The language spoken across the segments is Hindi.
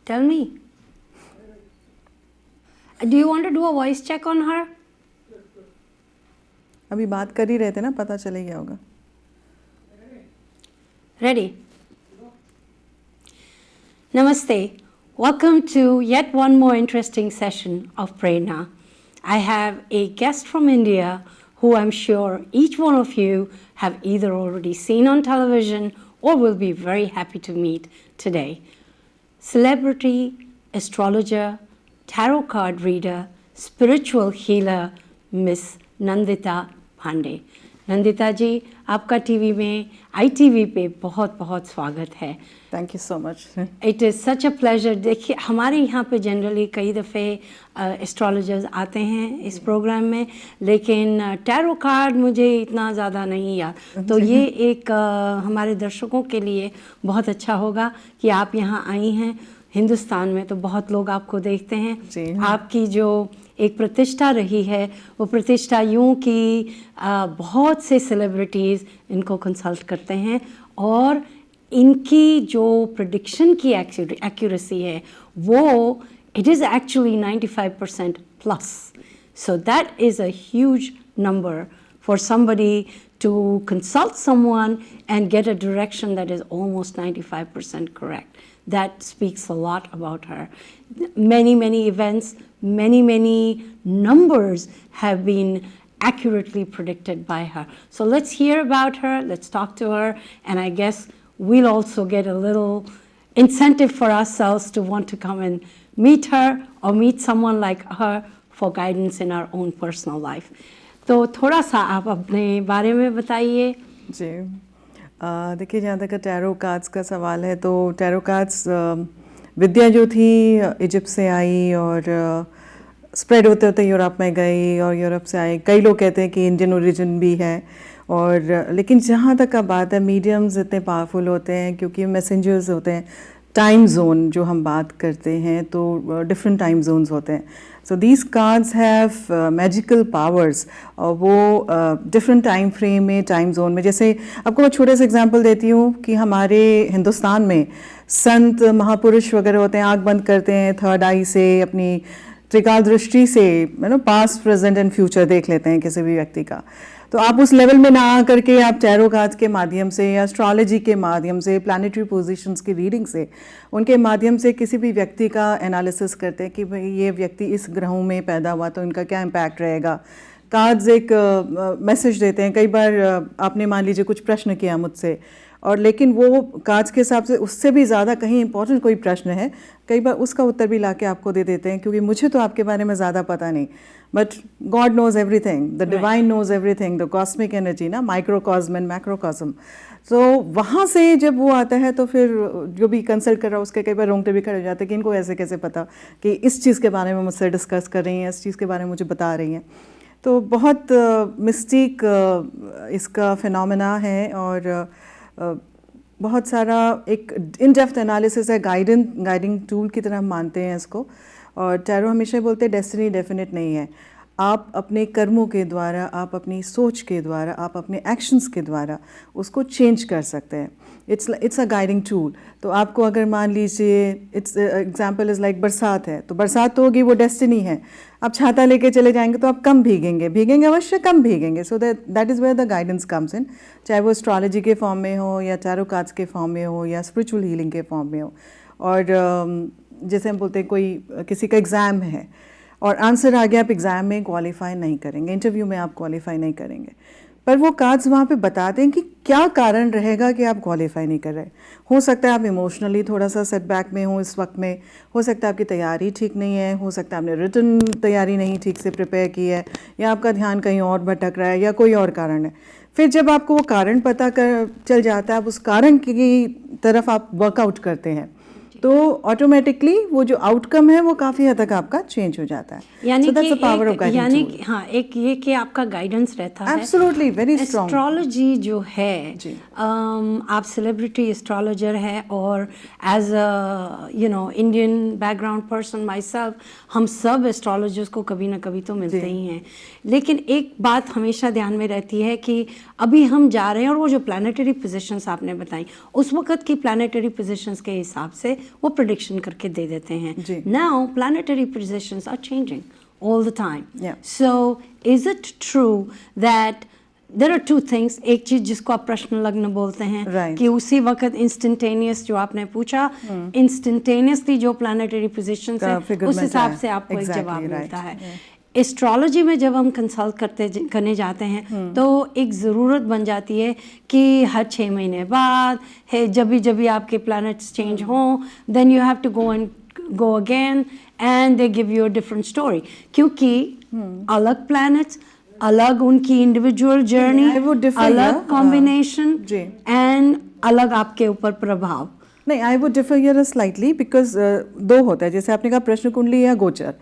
Tell me. Do you want to do a voice check on her? अभी बात कर ही रहे थे ना, पता चल ही गया होगा. Ready? Namaste. Welcome to yet one more interesting session of Prerna. I have a guest from India who I'm sure each one of you have either already seen on television or will be very happy to meet today. Celebrity, astrologer, tarot card reader, spiritual healer, Miss Nandita Pandey. Nandita जी, आपका टीवी में ITV पे बहुत बहुत स्वागत है. Thank you so much. It is such a pleasure. देखिए, हमारे यहाँ पे जनरली कई दफ़े एस्ट्रोलॉजर्स आते हैं इस प्रोग्राम में, लेकिन टैरो कार्ड मुझे इतना ज़्यादा नहीं याद. तो ये एक हमारे दर्शकों के लिए बहुत अच्छा होगा कि आप यहाँ आई हैं. हिंदुस्तान में तो बहुत लोग आपको देखते हैं. आपकी जो एक प्रतिष्ठा रही है, वो प्रतिष्ठा यूँ कि बहुत से सेलिब्रिटीज़ इनको कंसल्ट करते हैं और इनकी जो प्रेडिक्शन की एक्यूरेसी है वो it is actually 95% plus. So that is a huge number for somebody to consult someone and get a direction that is almost 95% correct. That speaks a lot about her. Many events, many numbers have been accurately predicted by her. So let's hear about her, let's talk to her, and I guess we'll also get a little incentive for ourselves to want to come and meet her or meet someone like her for guidance in our own personal life. तो थोड़ा सा आप अपने बारे में बताइए. जी, देखिए, जहाँ तक टैरो कार्ड्स का सवाल है तो टैरो कार्ड्स विद्या जो थी इजिप्ट से आई और स्प्रेड होते होते यूरोप में गई और यूरोप से आई. कई लोग कहते हैं कि इंडियन ओरिजिन भी है, और लेकिन जहाँ तक का बात है, मीडियम्स इतने पावरफुल होते हैं क्योंकि मैसेंजर्स होते हैं. टाइम जोन जो हम बात करते हैं तो डिफरेंट टाइम जोन्स होते हैं. So these cards have magical powers, और वो डिफरेंट टाइम फ्रेम में, टाइम जोन में. जैसे आपको मैं छोटे से एग्जांपल देती हूँ कि हमारे हिंदुस्तान में संत महापुरुष वगैरह होते हैं, आँख बंद करते हैं, थर्ड आई से अपनी त्रिकाल दृष्टि से पास्ट, प्रेजेंट एंड फ्यूचर देख लेते हैं किसी भी व्यक्ति का. तो आप उस लेवल में ना आ करके आप टैरो कार्ड्स के माध्यम से या एस्ट्रोलॉजी के माध्यम से, प्लानिटरी पोजीशंस की रीडिंग से, उनके माध्यम से किसी भी व्यक्ति का एनालिसिस करते हैं कि भाई ये व्यक्ति इस ग्रहों में पैदा हुआ तो इनका क्या इम्पैक्ट रहेगा. कार्ड्स एक मैसेज देते हैं. कई बार आपने मान लीजिए कुछ प्रश्न किया मुझसे, और लेकिन वो कार्ड्स के हिसाब से उससे भी ज़्यादा कहीं इंपॉर्टेंट कोई प्रश्न है, कई बार उसका उत्तर भी लाके आपको दे देते हैं, क्योंकि मुझे तो आपके बारे में ज़्यादा पता नहीं, but God knows everything, the divine knows everything, the cosmic energy ना, माइक्रोकॉस्म एंड मैक्रोकॉस्म. तो वहाँ से जब वो आता है तो फिर जो भी कंसल्ट कर रहा है उसके कई बार रोंगटे भी खड़े हो जाते हैं कि इनको ऐसे कैसे पता कि इस चीज़ के बारे में मुझसे डिस्कस कर रही हैं, इस चीज़ के बारे में मुझे बता रही हैं. तो बहुत मिस्टिक इसका फिनोमेना है, और बहुत सारा एक इन डेप्थ एनालिसिस है. गाइडिंग टूल की तरह हम मानते हैं इसको. और टैरो हमेशा बोलते हैं डेस्टिनी डेफिनेट नहीं है. आप अपने कर्मों के द्वारा, आप अपनी सोच के द्वारा, आप अपने एक्शंस के द्वारा उसको चेंज कर सकते हैं. It's a guiding tool. तो आपको अगर मान लीजिए, इट्स एग्जांपल इज़ लाइक बरसात है, तो बरसात तो होगी, वो डेस्टिनी है. आप छाता लेके चले जाएंगे तो आप कम भीगेंगे अवश्य कम भीगेंगे. So that is where the guidance comes in, चाहे वो एस्ट्रोलॉजी के फॉर्म में हो या टैरो कार्ड्स के फॉर्म में हो या स्पिरिचुअल हीलिंग के फॉर्म में हो. और जैसे हम बोलते हैं कोई किसी का एग्ज़ाम है और आंसर आ गया, आप एग्ज़ाम में क्वालिफाई नहीं करेंगे, इंटरव्यू में आप क्वालिफाई नहीं करेंगे, पर वो कार्ड्स वहाँ पे बताते हैं कि क्या कारण रहेगा कि आप क्वालिफाई नहीं कर रहे. हो सकता है आप इमोशनली थोड़ा सा सेटबैक में हो इस वक्त में, हो सकता है आपकी तैयारी ठीक नहीं है, हो सकता है आपने रिटन तैयारी नहीं ठीक से प्रिपेयर की है, या आपका ध्यान कहीं और भटक रहा है, या कोई और कारण है. फिर जब आपको वो कारण पता चल जाता है, आप उस कारण की तरफ आप वर्कआउट करते हैं, तो ऑटोमेटिकली वो जो आउटकम है वो काफ़ी हद तक आपका चेंज हो जाता है. यानी कि हाँ, एक ये कि आपका गाइडेंस रहता है. Absolutely, very strong. एस्ट्रोलॉजी जो है, आप सेलिब्रिटी एस्ट्रोलॉजर है, और as a Indian background person myself, हम सब एस्ट्रोलॉजर्स को कभी ना कभी तो मिलते ही हैं. लेकिन एक बात हमेशा ध्यान में रहती है कि अभी हम जा रहे हैं, और वो जो प्लानिटरी पोजीशंस आपने बताई, उस वक्त की प्लानिटरी पोजीशंस के हिसाब से वो प्रेडिक्शन करके दे देते जी। हैं. Now planetary positions are changing all the time. Yeah. So is it true that there are two things? एक चीज जिसको आप प्रश्न लग्न बोलते हैं Right. कि उसी वक्त इंस्टेंटेनियस जो आपने पूछा, इंस्टेंटेनियसली जो प्लानिटरी पोजीशंस का हैं figure उस मिलता हिसाब है. से आपको एक Exactly, जवाब right. मिलता है. एस्ट्रोलॉजी में जब हम कंसल्ट करने जाते हैं तो एक ज़रूरत बन जाती है कि हर 6 महीने बाद है जब भी आपके प्लैनेट्स चेंज हों, then you have to go again and they give you a different story, क्योंकि अलग planets, अलग उनकी individual journey, I would differ अलग here, combination जी. and अलग आपके ऊपर प्रभाव. नहीं, I would differ here slightly because दो होता है, जैसे आपने कहा प्रश्न कुंडली या गोचर.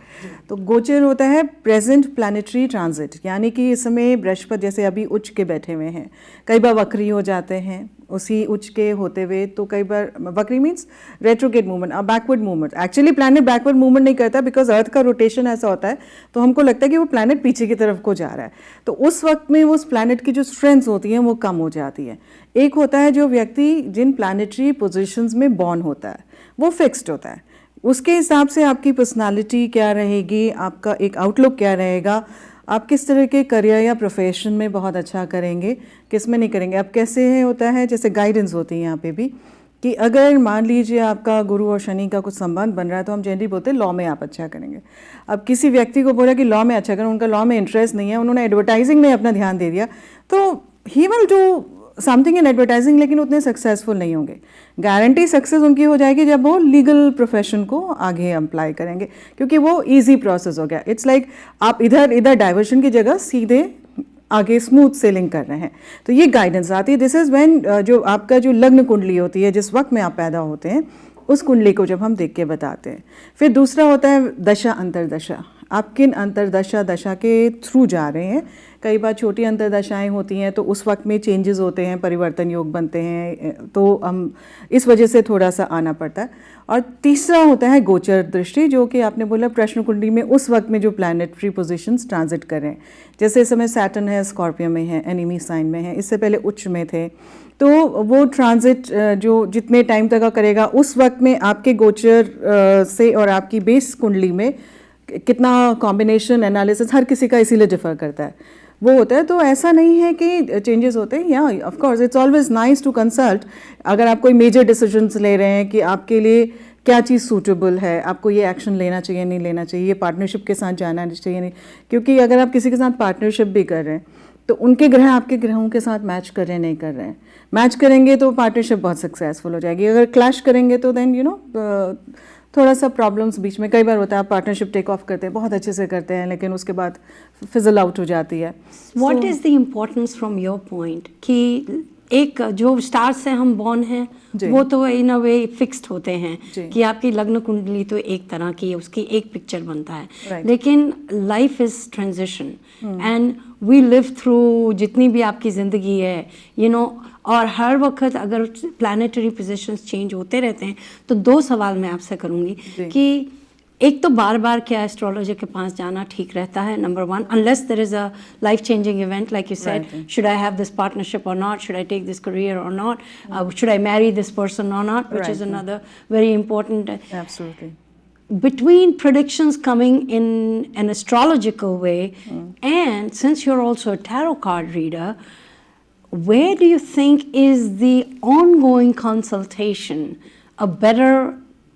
तो गोचर होता है प्रेजेंट प्लैनेटरी ट्रांजिट, यानी कि इस समय बृहस्पति जैसे अभी उच्च के बैठे हुए हैं, कई बार वक्री हो जाते हैं उसी उच्च के होते हुए, तो कई बार वक्री means retrograde movement, backward movement. Actually planet backward movement नहीं करता बिकॉज अर्थ का रोटेशन ऐसा होता है, तो हमको लगता है कि वो प्लैनेट पीछे की तरफ को जा रहा है. तो उस वक्त में उस प्लैनेट की जो स्ट्रेंथ होती हैं वो कम हो जाती है. एक होता है जो व्यक्ति जिन प्लैनेटरी पोजीशंस में बॉर्न होता है वो फिक्स्ड होता है, उसके हिसाब से आपकी पर्सनालिटी क्या रहेगी, आपका एक आउटलुक क्या रहेगा, आप किस तरह के करियर या प्रोफेशन में बहुत अच्छा करेंगे, किस में नहीं करेंगे. अब कैसे है होता है, जैसे गाइडेंस होती है यहाँ पे भी, कि अगर मान लीजिए आपका गुरु और शनि का कुछ संबंध बन रहा है तो हम जनरली बोलते हैं लॉ में आप अच्छा करेंगे. अब किसी व्यक्ति को बोला कि लॉ में अच्छा करें, उनका लॉ में इंटरेस्ट नहीं है, उन्होंने एडवर्टाइजिंग में अपना ध्यान दे दिया, तो he will do something in advertising, लेकिन उतने सक्सेसफुल नहीं होंगे. गारंटी सक्सेस उनकी हो जाएगी जब वो लीगल प्रोफेशन को आगे अप्लाई करेंगे, क्योंकि वो इजी प्रोसेस हो गया. इट्स लाइक आप इधर डाइवर्शन की जगह सीधे आगे स्मूथ सेलिंग कर रहे हैं. तो ये गाइडेंस आती है. दिस इज़ व्हेन जो आपका जो लग्न कुंडली होती है, जिस वक्त में आप पैदा होते हैं, उस कुंडली को जब हम देख के बताते हैं. फिर दूसरा होता है दशा अंतरदशा, आप किन अंतरदशा दशा के थ्रू जा रहे हैं. कई बार छोटी अंतरदशाएं होती हैं तो उस वक्त में चेंजेस होते हैं, परिवर्तन योग बनते हैं, तो हम इस वजह से थोड़ा सा आना पड़ता है. और तीसरा होता है गोचर दृष्टि, जो कि आपने बोला प्रश्न कुंडली में उस वक्त में जो प्लैनेटरी पोजीशंस ट्रांजिट कर रहे हैं. जैसे इस समय सैटर्न है स्कॉर्पियो में है, एनिमी साइन में है, इससे पहले उच्च में थे, तो वो ट्रांजिट जो जितने टाइम तक का करेगा उस वक्त में आपके गोचर से और आपकी बेस कुंडली में कितना कॉम्बिनेशन एनालिसिस हर किसी का इसीलिए डिफर करता है वो होता है. तो ऐसा नहीं है कि चेंजेस होते हैं. या of course it's always nice to consult. अगर आप कोई मेजर डिसीजंस ले रहे हैं कि आपके लिए क्या चीज़ सूटेबल है, आपको ये एक्शन लेना चाहिए नहीं लेना चाहिए, ये पार्टनरशिप के साथ जाना चाहिए नहीं, क्योंकि अगर आप किसी के साथ पार्टनरशिप भी कर रहे हैं तो उनके ग्रह आपके ग्रहों के साथ मैच कर रहे हैं नहीं कर रहे हैं. मैच करेंगे तो पार्टनरशिप बहुत सक्सेसफुल हो जाएगी, अगर क्लैश करेंगे तो देन यू नो थोड़ा सा प्रॉब्लम्स बीच में कई बार होता है. आप पार्टनरशिप टेक ऑफ करते हैं, बहुत अच्छे से करते हैं, लेकिन उसके बाद फिजल आउट हो जाती है. What is the importance from your point कि एक जो स्टार से हम बॉर्न हैं वो तो इन अ वे फिक्स्ड होते हैं कि आपकी लग्न कुंडली तो एक तरह की है, उसकी एक पिक्चर बनता है. Right. लेकिन life is transition and we live through जितनी भी आपकी ज़िंदगी है, यू नो, और हर वक्त अगर प्लैनेटरी पोजीशंस चेंज होते रहते हैं तो दो सवाल मैं आपसे करूँगी कि एक तो बार बार क्या एस्ट्रोलॉजर के पास जाना ठीक रहता है, number one, unless there is a life changing event like you said, should I have this partnership और not, should I take this career और not, should I marry this person और not, which is another very important. Absolutely. Between predictions coming in an astrological way and since you're also a tarot card reader, where do you think is the ongoing consultation a better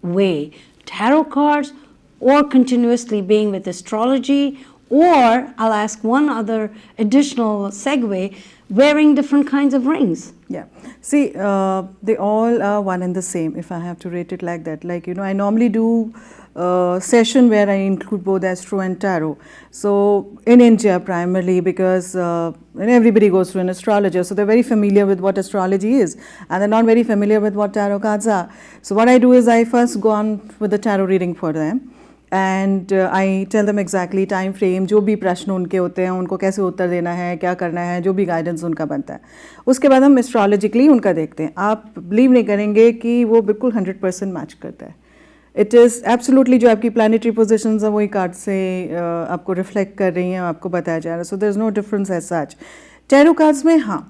way, tarot cards or continuously being with astrology, or I'll ask one other additional segue, wearing different kinds of rings? Yeah. See, they all are one and the same, if I have to rate it like that. Like, you know, I normally do session where I include both astro and tarot. So in India primarily, because and everybody goes through an astrologer, so they're very familiar with what astrology is, and they're not very familiar with what tarot cards are. So what I do is I first go on with the tarot reading for them. And I tell them exactly time frame, जो भी प्रश्न उनके होते हैं उनको कैसे उत्तर देना है, क्या करना है, जो भी गाइडेंस उनका बनता है. उसके बाद हम एस्ट्रोलॉजिकली उनका देखते हैं. आप बिलीव नहीं करेंगे कि वो बिल्कुल 100% मैच करता है. इट इज़ एब्सोल्युटली जो आपकी प्लैनेटरी पोजीशंस हैं वही कार्ड से आपको रिफ्लेक्ट कर रही हैं, आपको बताया जा रहा है. So there is no difference as such. Tarot cards में हाँ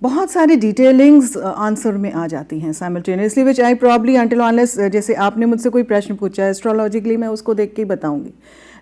बहुत सारी डिटेलिंग्स आंसर में आ जाती हैं simultaneously, which I probably until unless, जैसे आपने मुझसे कोई प्रश्न पूछा है एस्ट्रोलॉजिकली मैं उसको देख के ही बताऊंगी,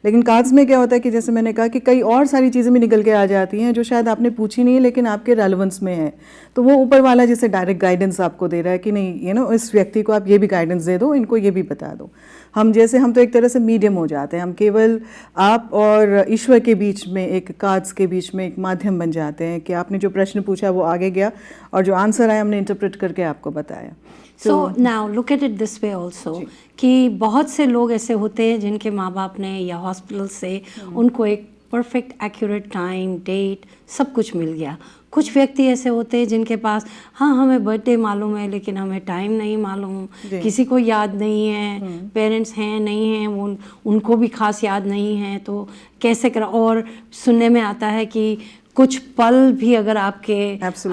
लेकिन कार्ड्स में क्या होता है कि जैसे मैंने कहा कि कई और सारी चीज़ें भी निकल के आ जाती हैं जो शायद आपने पूछी नहीं है लेकिन आपके रेलेवेंस में है, तो वो ऊपर वाला जैसे डायरेक्ट गाइडेंस आपको दे रहा है कि नहीं इस व्यक्ति को आप ये भी गाइडेंस दे दो, इनको ये भी बता दो। हम तो एक तरह से मीडियम हो जाते हैं, हम केवल आप और ईश्वर के बीच में, एक कार्ड्स के बीच में एक माध्यम बन जाते हैं कि आपने जो प्रश्न पूछा वो आगे गया और जो आंसर आया हमने इंटरप्रेट करके आपको बताया। So now look at it this way also कि बहुत से लोग ऐसे होते हैं जिनके माँ बाप ने या हॉस्पिटल से उनको एक परफेक्ट एक्यूरेट टाइम डेट सब कुछ मिल गया। कुछ व्यक्ति ऐसे होते हैं जिनके पास हाँ हमें बर्थडे मालूम है लेकिन हमें टाइम नहीं मालूम, किसी को याद नहीं है, पेरेंट्स हैं नहीं हैं वो उनको भी खास याद नहीं है, तो कैसे कर। और सुनने में आता है कि कुछ पल भी अगर आपके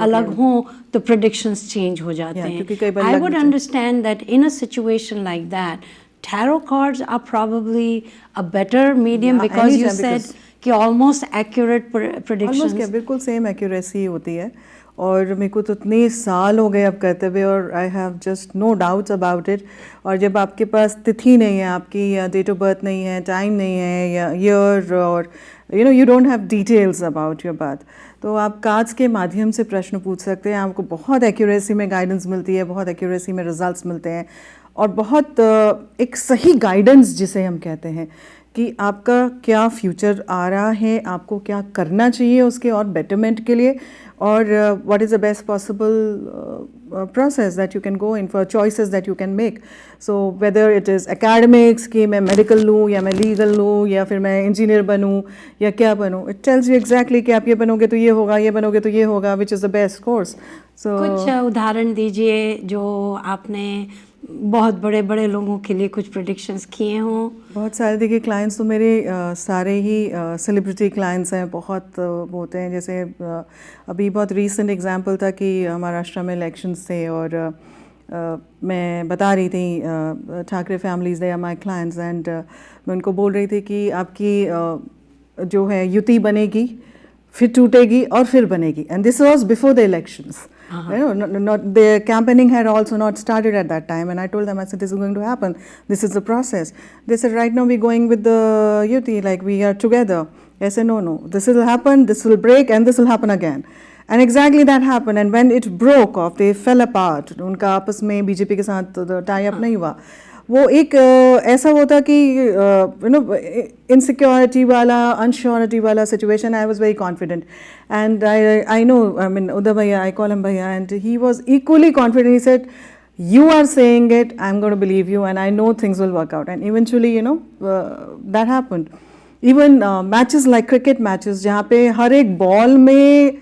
अलग हों तो प्रेडिक्शंस चेंज हो जाते हैं। I would understand that in a situation like that tarot cards are probably a better medium because you said कि almost accurate predictions। Almost बिल्कुल सेम एक्यूरेसी होती है और मेरे को तो इतने साल हो गए अब करते हुए और I have just no doubts about it. और जब आपके पास तिथि नहीं है आपकी या डेट ऑफ बर्थ नहीं है, टाइम नहीं है या ईयर और you don't have details about your birth, तो आप कार्ड्स के माध्यम से प्रश्न पूछ सकते हैं। आपको बहुत एक्यूरेसी में गाइडेंस मिलती है, बहुत एक्यूरेसी में रिजल्ट्स मिलते हैं और बहुत एक सही गाइडेंस जिसे हम कहते हैं कि आपका क्या फ्यूचर आ रहा है, आपको क्या करना चाहिए उसके और बेटरमेंट के लिए, और what is the best possible process that you can go in, for choices that you can make. So whether it is academics कि मैं medical लूँ या मैं legal लूँ या फिर मैं engineer बनूँ या क्या बनूँ, it tells you exactly कि आप ये बनोगे तो ये होगा, ये बनोगे तो ये होगा, which is the best course. So कुछ उदाहरण दीजिए जो आपने बहुत बड़े बड़े लोगों के लिए कुछ प्रेडिक्शंस किए हों। बहुत सारे देखिए क्लाइंट्स तो मेरे सारे ही सेलिब्रिटी क्लाइंट्स हैं, बहुत होते हैं। जैसे अभी बहुत रीसेंट एग्जांपल था कि महाराष्ट्र में इलेक्शंस थे और मैं बता रही थी Thackeray families they are my clients and मैं उनको बोल रही थी कि आपकी जो है युति बनेगी, फिर टूटेगी और फिर बनेगी, and this was before the elections. Not the campaigning had also not started at that time, and I told them, I said, this is going to happen, this is the process. They said, right now we're going with the yuti, like we are together. I said, no, this will happen, this will break, and this will happen again. And exactly that happened, and when it broke off, they fell apart. उनका आपस में बीजेपी के साथ टाई अप नहीं हुआ। वो एक ऐसा होता कि इनसिक्योरिटी वाला, अनश्योरिटी वाला situation. I was very confident and I know, I mean Uday bhaiya, I call him bhaiya, and he was equally confident. He said, you are saying it, I'm going to believe you, and I know things will work out. And eventually, that happened. Even matches like cricket matches, जहाँ पे हर एक बॉल में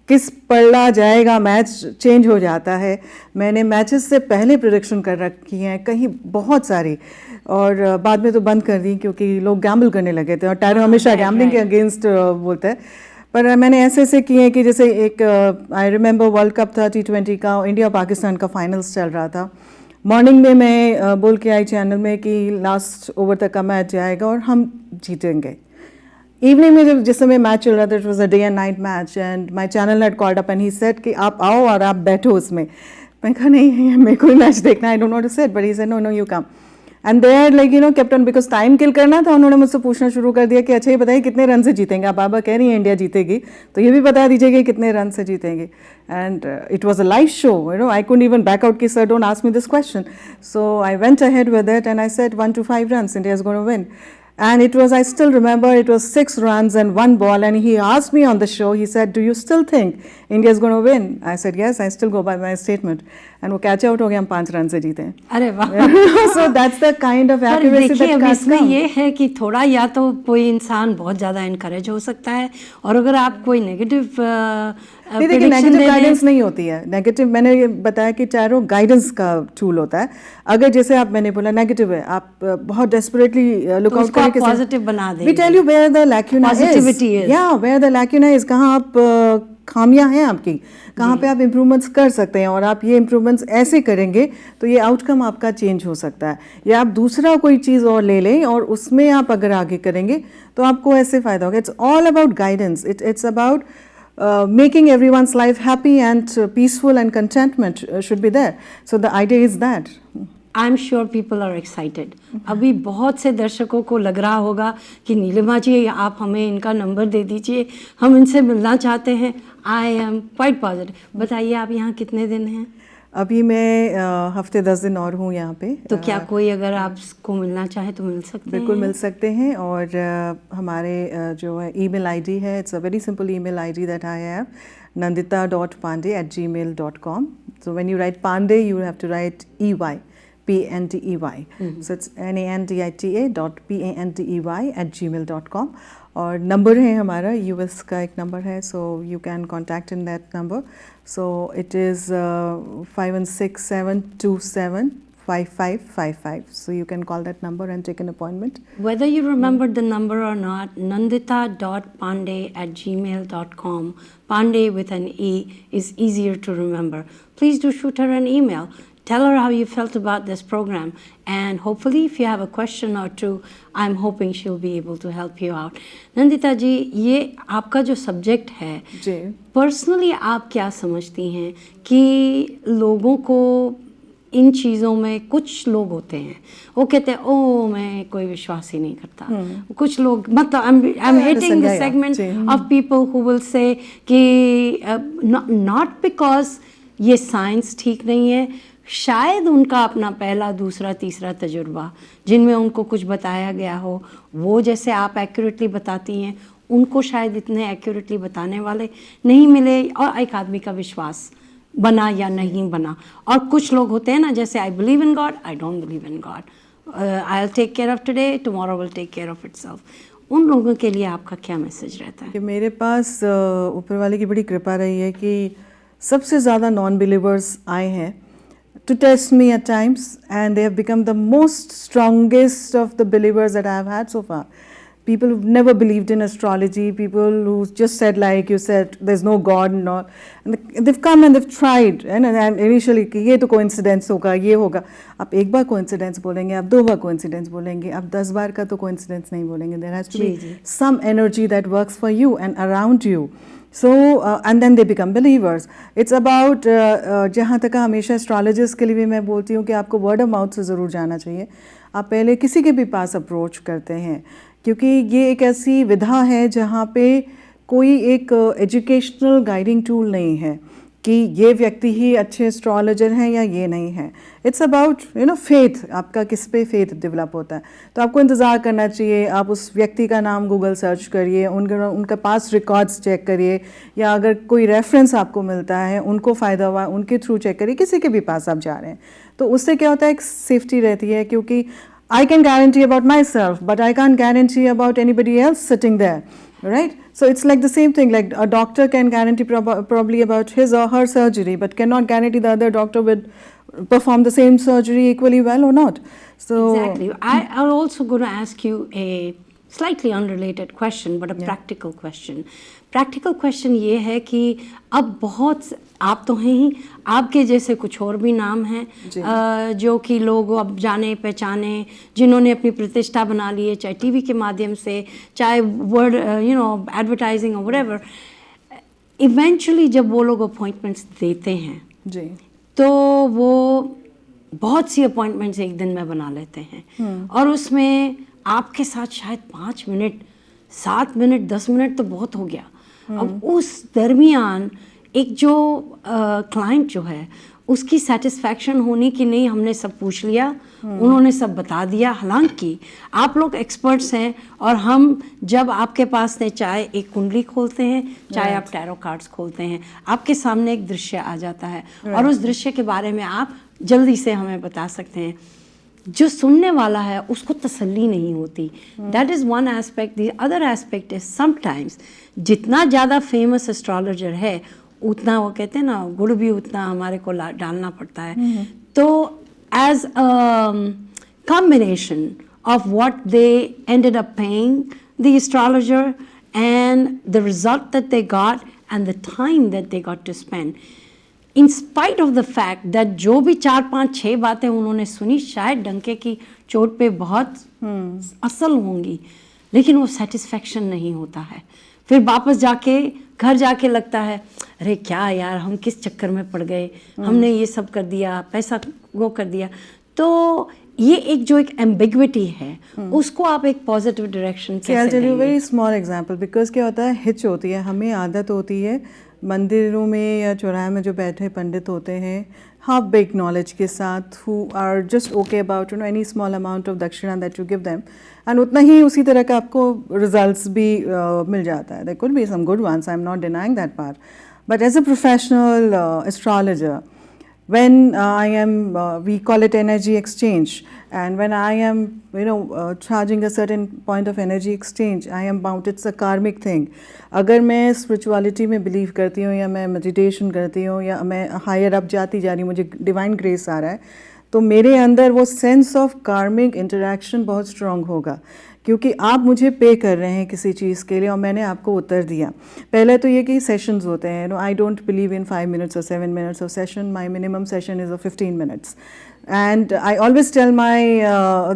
किस पलड़ा जाएगा, मैच चेंज हो जाता है. मैंने मैचेस से पहले प्रेडिक्शन कर रखी हैं कहीं बहुत सारी, और बाद में तो बंद कर दी क्योंकि लोग गैम्बल करने लगे थे, और टैरो हमेशा गैम्बलिंग के अगेंस्ट बोलता है. पर मैंने ऐसे किए हैं कि जैसे एक आई रिमेंबर वर्ल्ड कप था T20 का, इंडिया पाकिस्तान का फाइनल्स चल रहा था. मॉर्निंग में मैं बोल के आई चैनल में कि लास्ट ओवर तक का मैच जाएगा और हम जीतेंगे. इवनिंग में जब जिस समय मैच चल रहा था, it was a day and night match, and my channel had called up and he said कि आप आओ और आप बैठो उसमें. मैं कहा नहीं, मेरे को मैच देखना, I don't want to sit, but he said no you come. And they are like kept on, because time kill करना था. उन्होंने मुझसे पूछना शुरू कर दिया कि अच्छा ये बताइए कितने रन से जीतेंगे. आप बाबा कह रही हैं इंडिया जीतेगी, तो ये भी बता दीजिए कि कितने रन से जीतेंगे. And it was a live show, I couldn't even back out कि sir don't ask me this question. So I went ahead with it and I said 1 to 5 runs, India is going to win. And it was, I still remember, it was 6 runs and 1 ball, and he asked me on the show, he said, do you still think India is going to win? I said, yes, I still go by my statement. And वो कैच आउट हो गया, हम 5 रन से जीते हैं. अरे वाह. So that's the kind of accuracy that अब cards इसमें come. ये है कि थोड़ा या तो कोई इंसान बहुत ज़्यादा इनकरेज हो सकता है, और अगर आप कोई नेगेटिव देखिए नेगेटिव गाइडेंस नहीं होती है. नेगेटिव, मैंने ये बताया कि टैरो गाइडेंस का टूल होता है. अगर जैसे आप, मैंने बोला नेगेटिव है, आप बहुत डेस्परेटली लुक आउट करके पॉजिटिव बना देंगे. We tell you where the lacuna is, या वेयर द लैक्यूना इज, कहाँ आप खामियां हैं आपकी, कहाँ पे आप इम्प्रूवमेंट्स कर सकते हैं, और आप ये इम्प्रूवमेंट्स ऐसे करेंगे तो ये आउटकम आपका चेंज हो सकता है. या आप दूसरा कोई चीज़ और ले लें और उसमें आप अगर आगे करेंगे तो आपको ऐसे फ़ायदा होगा. It's all about guidance. It's about making everyone's life happy and peaceful and contentment should be there. So the idea is that. I am sure people are excited. अभी बहुत से दर्शकों को लग रहा होगा कि नीलिमा जी आप हमें इनका नंबर दे दीजिए, हम इनसे मिलना चाहते हैं। I am quite positive. बताइए आप यहाँ कितने दिन हैं? अभी मैं हफ्ते 10 दिन और हूँ यहाँ पे। तो क्या कोई अगर आपको मिलना चाहे तो मिल सकते हैं? बिल्कुल मिल सकते हैं। और हमारे जो है ईमेल आईडी है, it's a very simple email ID that I have, nandita.pandey@gmail.com. So when you write Pandey, you have to write EY. Pandey. So it's nandita.pandey@gmail.com. और नंबर है हमारा US का एक नंबर है, so you can contact in that number. So it is 517275555. So you can call that number and take an appointment. Whether you remember the number or not, nandita.pandey@gmail.com. Pandey with an E is easier to remember. Please do shoot her an email. Tell her how you felt about this program, and hopefully if you have a question or two, I'm hoping she'll be able to help you out. Nandita जी, ये आपका जो सब्जेक्ट है, जी, पर्सनली आप क्या समझती हैं कि लोगों को इन चीज़ों में, कुछ लोग होते हैं वो कहते हैं ओ मैं कोई विश्वास ही नहीं करता, कुछ लोग मतलब I am hating the segment of people who will say कि नॉट बिकॉज ये साइंस ठीक नहीं है, शायद उनका अपना पहला दूसरा तीसरा तजुर्बा जिनमें उनको कुछ बताया गया हो, वो जैसे आप एक्यूरेटली बताती हैं उनको शायद इतने एक्यूरेटली बताने वाले नहीं मिले, और एक आदमी का विश्वास बना या नहीं बना। और कुछ लोग होते हैं ना, जैसे I believe in God, I don't believe in God, I will take care of today, tomorrow will take care of itself. उन लोगों के लिए आपका क्या मैसेज रहता है? कि मेरे पास ऊपर वाले की बड़ी कृपा रही है कि सबसे ज़्यादा नॉन बिलीवर्स आए हैं to test me at times, and they have become the most strongest of the believers that I have had so far. People who've never believed in astrology, people who just said, like you said, there's no God and all, and they've come and they've tried, and initially कि ये तो coincidence होगा, ये होगा। आप एक बार coincidence बोलेंगे, आप 2 बार coincidence बोलेंगे, आप 10 बार का तो coincidence नहीं बोलेंगे। There has to be some energy that works for you and around you. So and then they become believers. It's about जहाँ तक हमेशा एस्ट्रोलॉजर्स के लिए भी मैं बोलती हूँ कि आपको वर्ड ऑफ माउथ से ज़रूर जाना चाहिए। आप पहले किसी के भी पास अप्रोच करते हैं, क्योंकि ये एक ऐसी विधा है जहाँ पे कोई एक एजुकेशनल गाइडिंग टूल नहीं है कि ये व्यक्ति ही अच्छे एस्ट्रोलॉजर हैं या ये नहीं है। इट्स अबाउट फेथ, आपका किस पे फेथ डेवलप होता है। तो आपको इंतज़ार करना चाहिए, आप उस व्यक्ति का नाम गूगल सर्च करिए, उनका पास रिकॉर्ड्स चेक करिए, या अगर कोई रेफरेंस आपको मिलता है, उनको फ़ायदा हुआ उनके थ्रू चेक करिए, किसी के भी पास आप जा रहे हैं। तो उससे क्या होता है, एक सेफ्टी रहती है, क्योंकि I can guarantee about myself, but I can't guarantee about anybody else sitting there, right? So it's like the same thing, like a doctor can guarantee probably about his or her surgery, but cannot guarantee the other doctor would perform the same surgery equally well or not. So exactly. I'm also going to ask you a slightly unrelated question, but a practical question. Practical question ये है कि अब बहुत, आप तो हैं ही, आपके जैसे कुछ और भी नाम हैं जो कि लोग अब जाने पहचाने, जिन्होंने अपनी प्रतिष्ठा बना ली है, चाहे टीवी के माध्यम से, चाहे वर्ड एडवर्टाइजिंग और व्हाटएवर। इवेंचुअली जब वो लोग अपॉइंटमेंट्स देते हैं जी, तो वो बहुत सी अपॉइंटमेंट्स एक दिन में बना लेते हैं, और उसमें आपके साथ शायद 5 मिनट, 7 मिनट, 10 मिनट तो बहुत हो गया। अब उस दरमियान एक जो क्लाइंट जो है उसकी सेटिस्फैक्शन होनी कि नहीं, हमने सब पूछ लिया, उन्होंने सब बता दिया। हालांकि आप लोग एक्सपर्ट्स हैं, और हम जब आपके पास से चाहे एक कुंडली खोलते हैं, चाहे आप टैरो कार्ड्स खोलते हैं, आपके सामने एक दृश्य आ जाता है, और उस दृश्य के बारे में आप जल्दी से हमें बता सकते हैं। जो सुनने वाला है उसको तसल्ली नहीं होती। That is one aspect. The other aspect is sometimes जितना ज़्यादा फेमस एस्ट्रोलॉजर है, उतना वो कहते हैं ना, गुड़ भी उतना हमारे को डालना पड़ता है। तो as combination of what they ended up paying the astrologer and the result that they got and the time that they got to spend, in spite of the fact that जो भी 4, 5, 6 बातें उन्होंने सुनी शायद डंके की चोट पे बहुत असल होंगी, लेकिन वो सेटिस्फैक्शन नहीं होता है। फिर वापस जाके घर जाके लगता है अरे क्या यार हम किस चक्कर में पड़ गए, हमने ये सब कर दिया, पैसा वो कर दिया। तो ये एक जो एक एम्बिग्विटी है उसको आप एक पॉजिटिव डायरेक्शन कैसे देंगे? वेरी स्मॉल एग्जांपल, बिकॉज क्या होता है, हिच होती है, हमें आदत होती है मंदिरों में या चौराहे में जो बैठे पंडित होते हैं हाफ बेक नॉलेज के साथ, who are just okay about any small amount of dakshina that you give them, and उतना ही उसी तरह का आपको रिजल्ट्स भी मिल जाता है. There could be some good ones, I am not denying that part, but as a professional astrologer, when I am, we call it energy exchange, and when I am charging a certain point of energy exchange, I am bound, it's a karmic thing. अगर मैं spirituality में believe करती हूँ या मैं meditation करती हूँ या मैं higher up जाती जा रही हूँ, मुझे divine grace आ रहा है, तो मेरे अंदर वो sense of karmic interaction बहुत strong होगा, क्योंकि आप मुझे पे कर रहे हैं किसी चीज़ के लिए और मैंने आपको उत्तर दिया. पहले तो ये कि सेशंस होते हैं, आई don't believe in 5 minutes or 7 minutes of session. My minimum session is of 15 minutes. And I always tell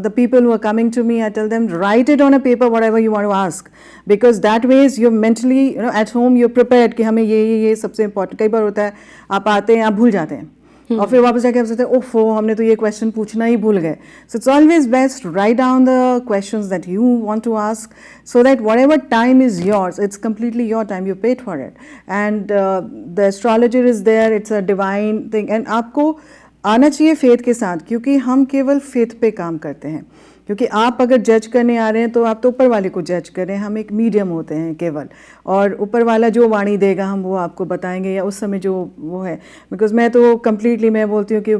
the people who are coming to me, I tell them, write it on a paper whatever you want to ask, because that way you're mentally, at home you're prepared कि हमें ये सबसे important. कई बार होता है आप आते हैं, आप भूल जाते हैं और फिर वापस जाके आप सोचते हैं ओफो हमने तो ये क्वेश्चन पूछना ही भूल गए. So it's always best write down the questions that you want to ask, so that whatever time is yours, it's completely your time, you paid for it, and the astrologer is there, it's a divine thing, and आपको आना चाहिए फेथ के साथ, क्योंकि हम केवल फेथ पे काम करते हैं. क्योंकि आप अगर जज करने आ रहे हैं तो आप तो ऊपर वाले को जज करें, हम एक मीडियम होते हैं केवल, और ऊपर वाला जो वाणी देगा हम वो आपको बताएंगे या उस समय जो वो है. बिकॉज मैं तो कम्प्लीटली मैं बोलती हूँ कि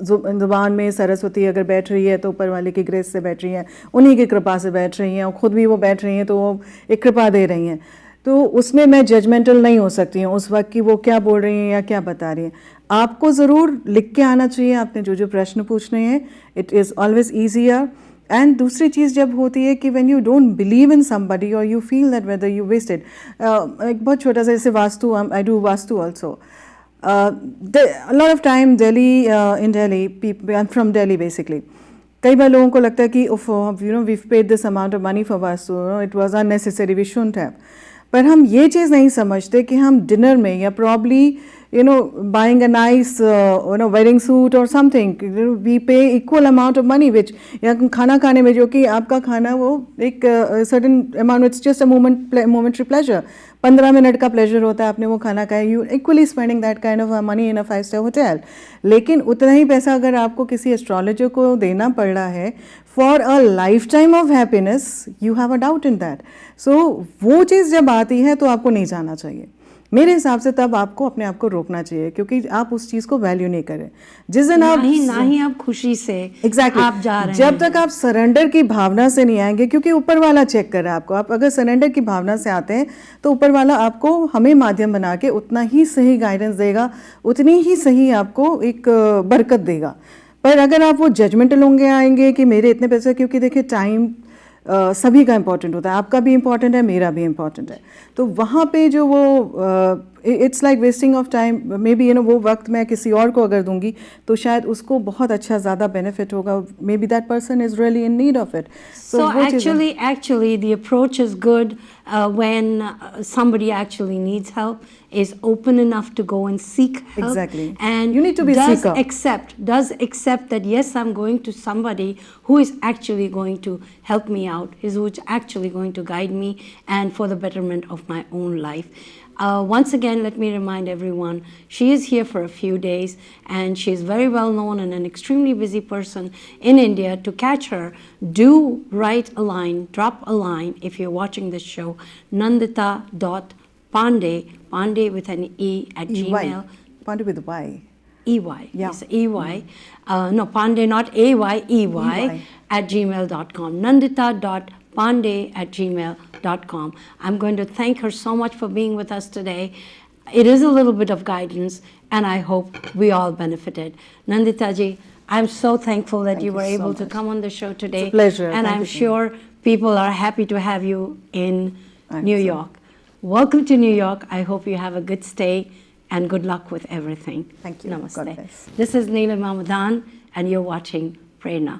ज़ुबान में सरस्वती अगर बैठ रही है तो ऊपर वाले की ग्रेस से बैठ रही है, उन्हीं की कृपा से बैठ रही हैं, और ख़ुद भी वो बैठ रही हैं तो वो एक कृपा दे रही हैं. तो उसमें मैं जजमेंटल नहीं हो सकती हूँ उस वक्त कि वो क्या बोल रही हैं या क्या बता रही हैं. आपको ज़रूर लिख के आना चाहिए आपने जो प्रश्न पूछने हैं, it is always easier. And दूसरी चीज़ जब होती है कि when you don't believe in somebody और you feel that whether you wasted, एक बहुत छोटा सा जैसे vastu, I do vastu also. Lot of time Delhi, in Delhi, I am from Delhi basically, कई बार लोगों को लगता है कि we paid this amount of money for vastu, it was unnecessary, we shouldn't have. पर हम ये चीज़ नहीं समझते कि हम डिनर में या probably buying a nice wedding suit or something, we pay equal amount of money, which या खाना खाने में जो कि आपका खाना वो एक certain amount, it's just a momentary pleasure, 15 minute का pleasure होता है, आपने वो खाना खाया, you equally spending that kind of money in a 5-star hotel. लेकिन उतना ही पैसा अगर आपको किसी एस्ट्रोलॉजर को देना पड़ रहा है for a lifetime of happiness, you have a doubt in that. So वो चीज़ जब आती है तो आपको नहीं जाना चाहिए मेरे हिसाब से. तब आपको अपने आप को रोकना चाहिए, क्योंकि आप उस चीज़ को वैल्यू नहीं करें. जिस दिन आप ना ही आप खुशी से exactly, आप जा रहे जब तक आप सरेंडर की भावना से नहीं आएंगे, क्योंकि ऊपर वाला चेक कर रहा है आपको. आप अगर सरेंडर की भावना से आते हैं तो ऊपर वाला आपको हमें माध्यम बना के उतना ही सही गाइडेंस देगा, उतनी ही सही आपको एक बरकत देगा. पर अगर आप वो जजमेंटल होंगे आएंगे कि मेरे इतने पैसे, क्योंकि देखिए टाइम सभी का इम्पॉर्टेंट होता है, आपका भी इम्पॉर्टेंट है, मेरा भी इम्पॉर्टेंट है. तो वहाँ पे जो वो it's like wasting of time. May be वो वक्त मैं किसी और को अगर दूंगी तो शायद उसको बहुत अच्छा ज़्यादा बेनिफिट होगा. May be that person is really in need of it. So actually the approach is good when somebody actually needs help, is open enough to go and seek help. Exactly. And you need to be seeker. does accept that yes, I'm going to somebody who is actually going to help me out, who's actually going to guide me and for the betterment of my own life. Once again, let me remind everyone, she is here for a few days and she is very well known and an extremely busy person in India. To catch her, do write a line, drop a line if you're watching this show, nandita.pandey, Pandey with an E at Gmail. Pandey with Y. EY. Yeah. Yes, EY. No, Pandey, not AY, EY at gmail.com. Nandita.pandey@gmail.com. I'm going to thank her so much for being with us today. It is a little bit of guidance, and I hope we all benefited. Nandita ji, I'm so thankful that you were able to come on the show today. It's a pleasure. And I'm sure people are happy to have you in New York. Welcome to New York. I hope you have a good stay and good luck with everything. Thank you. Namaste. God bless. This is Neela Mahmudan, and you're watching Prerna.